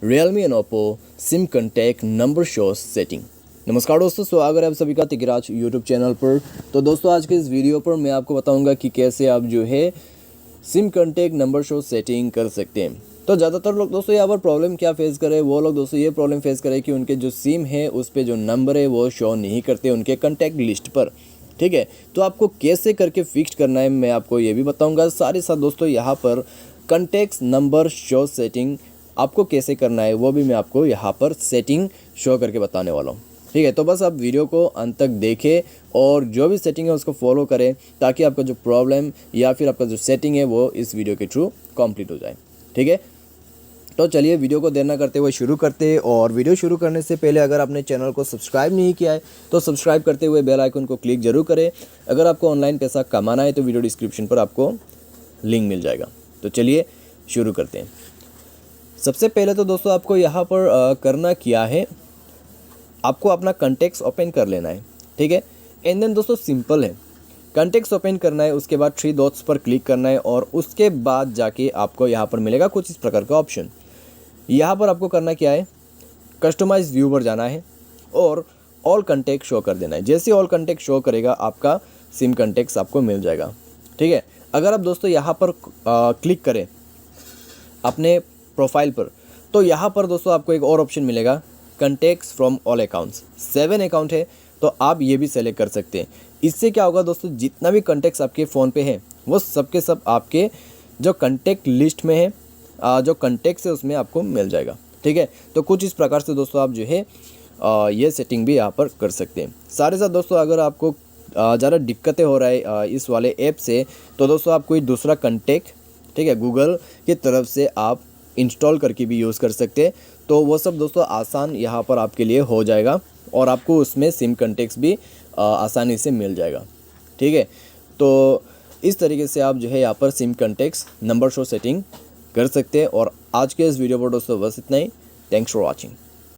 Realme and Oppo SIM contact number show setting. नमस्कार दोस्तों, स्वागत है आप सभी का तिगराज यूट्यूब चैनल पर। तो दोस्तों आज के इस वीडियो पर मैं आपको बताऊंगा कि कैसे आप जो है SIM contact number show setting कर सकते हैं। तो ज़्यादातर लोग दोस्तों यहाँ पर प्रॉब्लम क्या फेस करें, वो लोग दोस्तों ये प्रॉब्लम फेस करें कि उनके जो सिम है उस पर जो नंबर है वो शो नहीं करते उनके कॉन्टैक्ट लिस्ट पर। ठीक है, तो आपको कैसे करके फिक्स करना है मैं आपको ये भी बताऊंगा। साथ ही साथ दोस्तों यहाँ पर कॉन्टैक्ट नंबर शो सेटिंग आपको कैसे करना है वो भी मैं आपको यहाँ पर सेटिंग शो करके बताने वाला हूँ। ठीक है, तो बस आप वीडियो को अंत तक देखें और जो भी सेटिंग है उसको फॉलो करें ताकि आपका जो प्रॉब्लम या फिर आपका जो सेटिंग है वो इस वीडियो के थ्रू कंप्लीट हो जाए। ठीक है, तो चलिए वीडियो को देर ना करते हुए शुरू करते हैं। और वीडियो शुरू करने से पहले अगर आपने चैनल को सब्सक्राइब नहीं किया है तो सब्सक्राइब करते हुए बेल आइकन को क्लिक जरूर करें। अगर आपको ऑनलाइन पैसा कमाना है तो वीडियो डिस्क्रिप्शन पर आपको लिंक मिल जाएगा। तो चलिए शुरू करते हैं। सबसे पहले तो दोस्तों आपको यहाँ पर करना क्या है, आपको अपना कॉन्टैक्ट्स ओपन कर लेना है। ठीक है, एंड देन दोस्तों सिंपल है, कॉन्टैक्ट्स ओपन करना है, उसके बाद 3 डॉट्स पर क्लिक करना है और उसके बाद जाके आपको यहाँ पर मिलेगा कुछ इस प्रकार का ऑप्शन। यहाँ पर आपको करना क्या है, कस्टमाइज व्यू पर जाना है और ऑल कॉन्टैक्ट शो कर देना है। जैसे ऑल कॉन्टैक्ट शो करेगा आपका सिम कॉन्टैक्ट्स आपको मिल जाएगा। ठीक है, अगर आप दोस्तों यहाँ पर क्लिक करें अपने प्रोफाइल पर तो यहाँ पर दोस्तों आपको एक और ऑप्शन मिलेगा, contacts from all accounts. 7 account है तो आप ये भी सेलेक्ट कर सकते हैं। इससे क्या होगा दोस्तों, जितना भी कॉन्टैक्ट्स आपके फ़ोन पे हैं वो सब के सब आपके जो कॉन्टैक्ट लिस्ट में है, जो कॉन्टैक्ट्स है उसमें आपको मिल जाएगा। ठीक है, तो कुछ इस प्रकार से दोस्तों आप जो है ये सेटिंग भी यहाँ पर कर सकते हैं। साथ ही साथ दोस्तों अगर आपको ज़्यादा दिक्कतें हो रहा है इस वाले ऐप से तो दोस्तों आप कोई दूसरा कॉन्टैक्ट, ठीक है, गूगल की तरफ से आप इंस्टॉल करके भी यूज़ कर सकते हैं। तो वो सब दोस्तों आसान यहाँ पर आपके लिए हो जाएगा और आपको उसमें सिम कॉन्टैक्ट्स भी आसानी से मिल जाएगा। ठीक है, तो इस तरीके से आप जो है यहाँ पर SIM contacts number show setting कर सकते हैं। और आज के इस वीडियो पर दोस्तों बस इतना ही। Thanks for watching.